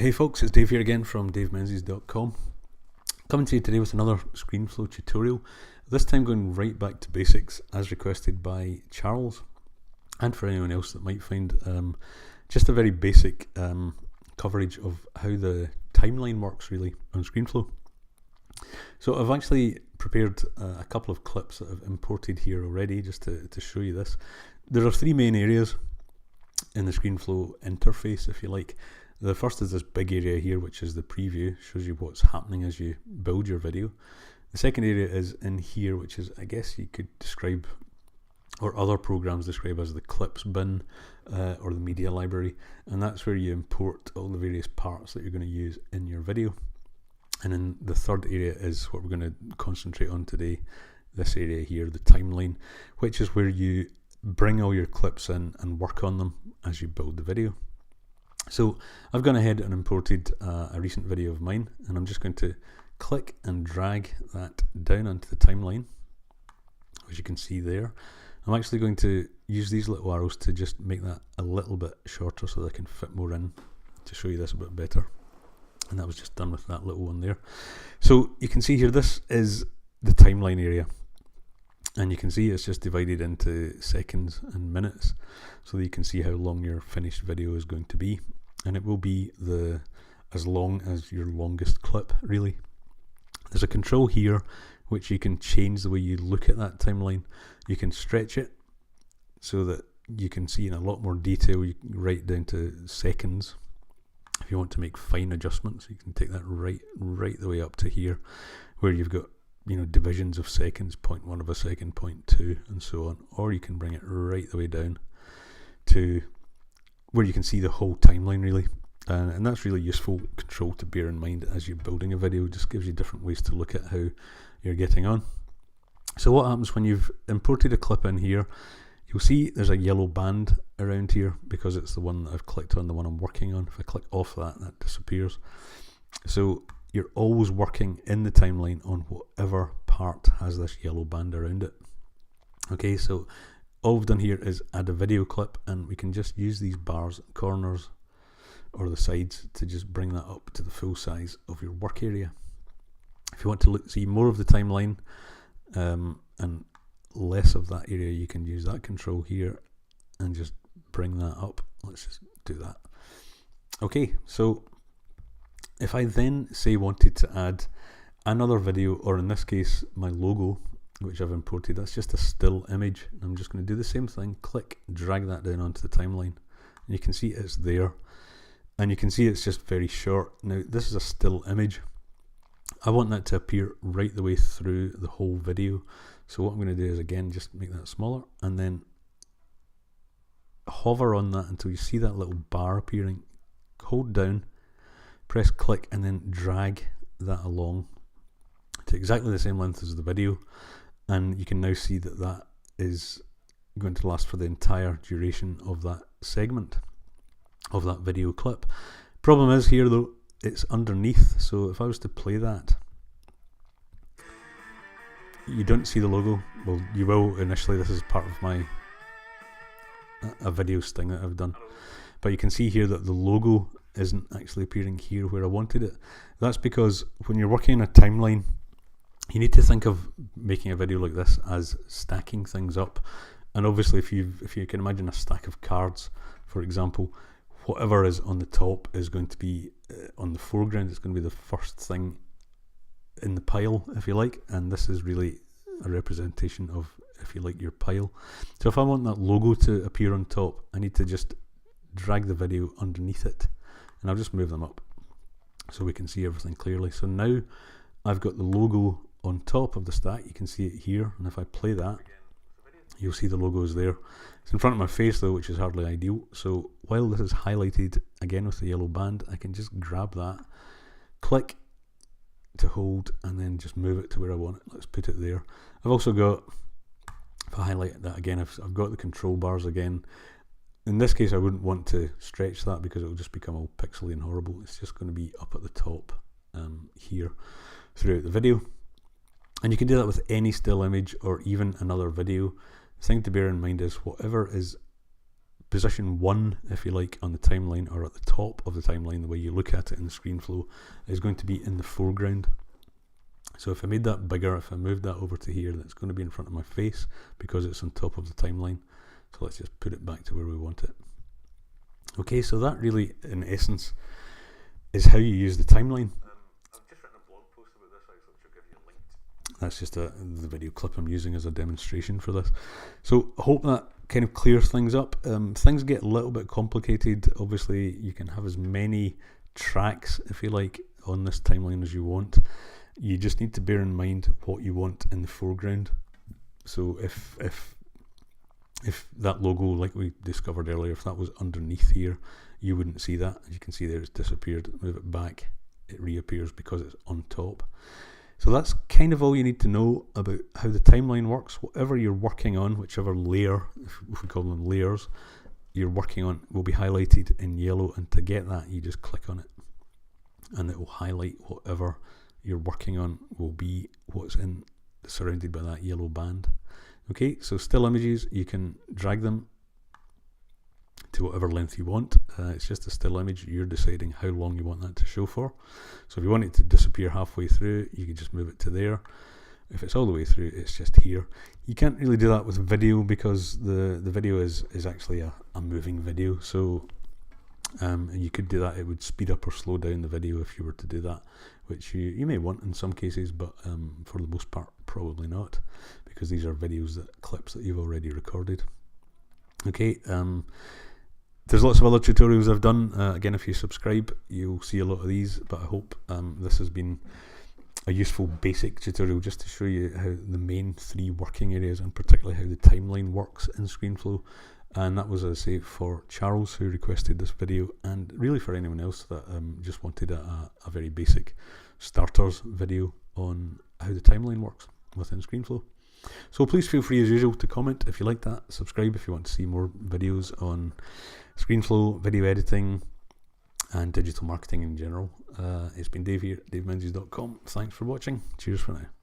Hey folks, it's Dave here again from davemenzies.com. Coming to you today with another ScreenFlow tutorial, this time going right back to basics as requested by Charles, and for anyone else that might find just a very basic coverage of how the timeline works really on ScreenFlow. So I've actually prepared a couple of clips that I've imported here already just to show you this. There are three main areas in the ScreenFlow interface, if you like. The first is this big area here, which is the preview, shows you what's happening as you build your video. The second area is in here, which is, I guess you could describe, or other programs describe as the clips bin or the media library, and that's where you import all the various parts that you're going to use in your video. And then the third area is what we're going to concentrate on today, this area here, the timeline, which is where you bring all your clips in and work on them as you build the video. So I've gone ahead and imported a recent video of mine, and I'm just going to click and drag that down onto the timeline, as you can see there. I'm actually going to use these little arrows to just make that a little bit shorter so that I can fit more in to show you this a bit better. And that was just done with that little one there. So you can see here, this is the timeline area. And you can see it's just divided into seconds and minutes, so that you can see how long your finished video is going to be. And it will be as long as your longest clip, really. There's a control here which you can change the way you look at that timeline. You can stretch it so that you can see in a lot more detail. You can write down to seconds. If you want to make fine adjustments, you can take that right the way up to here, where you've got, you know, divisions of seconds, 0.1 of a second, 0.2, and so on. Or you can bring it right the way down to where you can see the whole timeline, really. And that's really useful control to bear in mind as you're building a video. It just gives you different ways to look at how you're getting on. So what happens when you've imported a clip in here, you'll see there's a yellow band around here because it's the one that I've clicked on, the one I'm working on. If I click off that, that disappears. So you're always working in the timeline on whatever part has this yellow band around it. Okay, so all we've done here is add a video clip, and we can just use these bars at the corners or the sides to just bring that up to the full size of your work area. If you want to see more of the timeline and less of that area, you can use that control here and just bring that up. Let's just do that. Okay, so if I then say wanted to add another video, or in this case my logo, which I've imported, that's just a still image. I'm just going to do the same thing, click, drag that down onto the timeline, and you can see it's there, and you can see it's just very short. Now this is a still image. I want that to appear right the way through the whole video, so what I'm going to do is again just make that smaller, and then hover on that until you see that little bar appearing. Hold down, press click, and then drag that along to exactly the same length as the video, and you can now see that that is going to last for the entire duration of that segment of that video clip. Problem is here though, it's underneath, so if I was to play that, you don't see the logo. Well, you will initially. This is part of my a video sting that I've done, but you can see here that the logo isn't actually appearing here where I wanted it. That's because when you're working in a timeline, you need to think of making a video like this as stacking things up. And obviously if you can imagine a stack of cards, for example, whatever is on the top is going to be on the foreground. It's going to be the first thing in the pile, if you like, and this is really a representation of, if you like, your pile. So if I want that logo to appear on top, I need to just drag the video underneath it, and I'll just move them up so we can see everything clearly. So now I've got the logo on top of the stack. You can see it here, and if I play that, you'll see the logo is there. It's in front of my face though, which is hardly ideal. So while this is highlighted again with the yellow band, I can just grab that, click to hold, and then just move it to where I want it. Let's put it there. I've also got, if I highlight that again, I've got the control bars again. In this case I wouldn't want to stretch that because it will just become all pixely and horrible. It's just going to be up at the top here throughout the video. And you can do that with any still image or even another video. The thing to bear in mind is whatever is position 1, if you like, on the timeline, or at the top of the timeline, the way you look at it in ScreenFlow, is going to be in the foreground. So if I made that bigger, if I moved that over to here, that's going to be in front of my face because it's on top of the timeline. So let's just put it back to where we want it. Okay, so that really, in essence, is how you use the timeline. I've just written a blog post about this, which will give you a link. That's just the video clip I'm using as a demonstration for this. So I hope that kind of clears things up. Things get a little bit complicated. Obviously, you can have as many tracks, if you like, on this timeline as you want. You just need to bear in mind what you want in the foreground. So if that logo, like we discovered earlier, if that was underneath here, you wouldn't see that. As you can see there, it's disappeared. Move it back, it reappears because it's on top. So that's kind of all you need to know about how the timeline works. Whatever you're working on, whichever layer, if we call them layers, you're working on will be highlighted in yellow, and to get that you just click on it and it will highlight whatever you're working on will be what's surrounded by that yellow band. Okay, so still images, you can drag them to whatever length you want. It's just a still image. You're deciding how long you want that to show for. So if you want it to disappear halfway through, you can just move it to there. If it's all the way through, it's just here. You can't really do that with video because the video is actually a moving video. So you could do that. It would speed up or slow down the video if you were to do that, which you may want in some cases, but for the most part probably not, because these are clips that you've already recorded. Okay, there's lots of other tutorials I've done. Again, if you subscribe, you'll see a lot of these, but I hope this has been a useful basic tutorial just to show you how the main 3 working areas, and particularly how the timeline works in ScreenFlow. And that was, as I say, for Charles, who requested this video, and really for anyone else that just wanted a very basic starters video on how the timeline works within ScreenFlow. So please feel free as usual to comment if you like that, subscribe if you want to see more videos on ScreenFlow, video editing and digital marketing in general. It's been Dave here at DaveMenzies.com. Thanks for watching. Cheers for now.